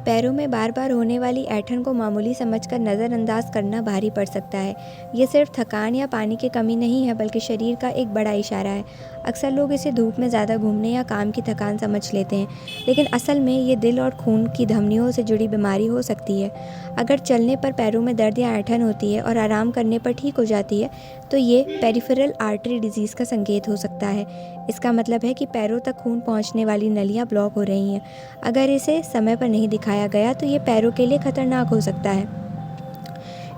पैरों में बार बार होने वाली ऐंठन को मामूली समझकर नज़रअंदाज करना भारी पड़ सकता है। ये सिर्फ थकान या पानी की कमी नहीं है, बल्कि शरीर का एक बड़ा इशारा है। अक्सर लोग इसे धूप में ज़्यादा घूमने या काम की थकान समझ लेते हैं, लेकिन असल में ये दिल और खून की धमनियों से जुड़ी बीमारी हो सकती है। अगर चलने पर पैरों में दर्द या ऐंठन होती है और आराम करने पर ठीक हो जाती है, तो ये पेरिफेरल आर्टरी डिजीज़ का संकेत हो सकता है। इसका मतलब है कि पैरों तक खून पहुंचने वाली नलियां ब्लॉक हो रही हैं। अगर इसे समय पर नहीं दिखाया गया तो ये पैरों के लिए खतरनाक हो सकता है।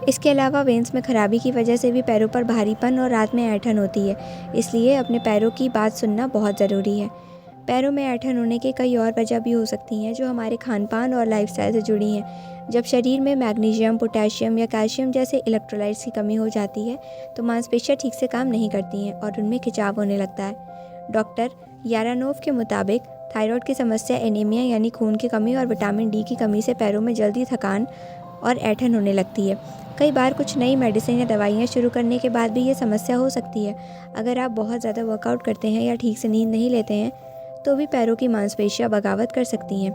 इसके अलावा वेन्स में खराबी की वजह से भी पैरों पर भारीपन और रात में ऐंठन होती है, इसलिए अपने पैरों की बात सुनना बहुत ज़रूरी है। पैरों में ऐंठन होने की कई और वजह भी हो सकती हैं, जो हमारे खानपान और लाइफस्टाइल से जुड़ी हैं। जब शरीर में मैग्नीशियम, पोटेशियम या कैल्शियम जैसे इलेक्ट्रोलाइट्स की कमी हो जाती है, तो मांसपेशियां ठीक से काम नहीं करती हैं और उनमें खिंचाव होने लगता है। डॉक्टर यारानोव के मुताबिक थायराइड की समस्या एनीमिया यानी खून की कमी और विटामिन डी की कमी से पैरों में जल्दी थकान और ऐंठन होने लगती है। कई बार कुछ नई मेडिसिन या दवाइयाँ शुरू करने के बाद भी ये समस्या हो सकती है। अगर आप बहुत ज़्यादा वर्कआउट करते हैं या ठीक से नींद नहीं लेते हैं, तो भी पैरों की मांसपेशियाँ बगावत कर सकती हैं।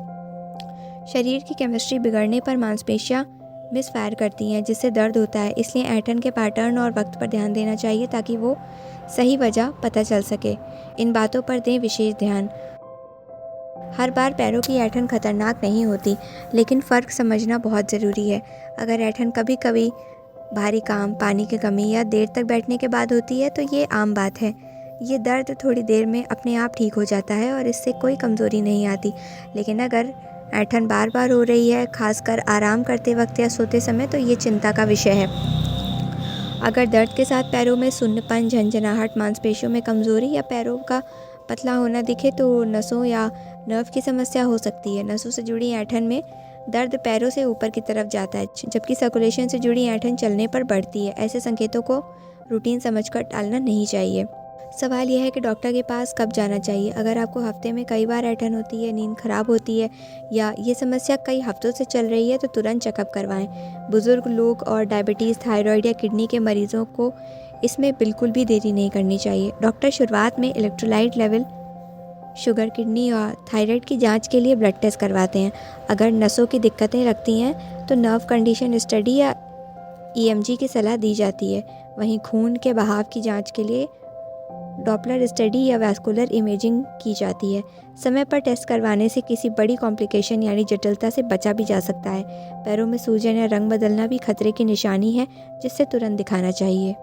शरीर की केमिस्ट्री बिगड़ने पर मांसपेशियाँ मिसफायर करती हैं, जिससे दर्द होता है। इसलिए ऐंठन के पैटर्न और वक्त पर ध्यान देना चाहिए ताकि वो सही वजह पता चल सके। इन बातों पर दें विशेष ध्यान। हर बार पैरों की ऐंठन खतरनाक नहीं होती, लेकिन फ़र्क समझना बहुत ज़रूरी है। अगर ऐंठन कभी कभी भारी काम, पानी की कमी या देर तक बैठने के बाद होती है, तो ये आम बात है। ये दर्द थोड़ी देर में अपने आप ठीक हो जाता है और इससे कोई कमज़ोरी नहीं आती। लेकिन अगर ऐंठन बार बार हो रही है, खासकर आराम करते वक्त या सोते समय, तो ये चिंता का विषय है। अगर दर्द के साथ पैरों में सुन्नपन, झंझनाहट, मांसपेशियों में कमज़ोरी या पैरों का पतला होना दिखे, तो नसों या नर्व की समस्या हो सकती है। नसों से जुड़ी ऐंठन में दर्द पैरों से ऊपर की तरफ जाता है, जबकि सर्कुलेशन से जुड़ी ऐंठन चलने पर बढ़ती है। ऐसे संकेतों को रूटीन समझकर टालना नहीं चाहिए। सवाल यह है कि डॉक्टर के पास कब जाना चाहिए। अगर आपको हफ्ते में कई बार ऐंठन होती है, नींद खराब होती है या ये समस्या कई हफ्तों से चल रही है, तो तुरंत चेकअप करवाएं। बुजुर्ग लोग और डायबिटीज़, थायराइड या किडनी के मरीजों को इसमें बिल्कुल भी देरी नहीं करनी चाहिए। डॉक्टर शुरुआत में इलेक्ट्रोलाइट लेवल, शुगर, किडनी और थायराइड की जांच के लिए ब्लड टेस्ट करवाते हैं। अगर नसों की दिक्कतें लगती हैं, तो नर्व कंडीशन स्टडी या ईएमजी की सलाह दी जाती है। वहीं खून के बहाव की जांच के लिए डॉपलर स्टडी या वैस्कुलर इमेजिंग की जाती है। समय पर टेस्ट करवाने से किसी बड़ी कॉम्प्लिकेशन यानी जटिलता से बचा भी जा सकता है। पैरों में सूजन या रंग बदलना भी खतरे की निशानी है, जिससे तुरंत दिखाना चाहिए।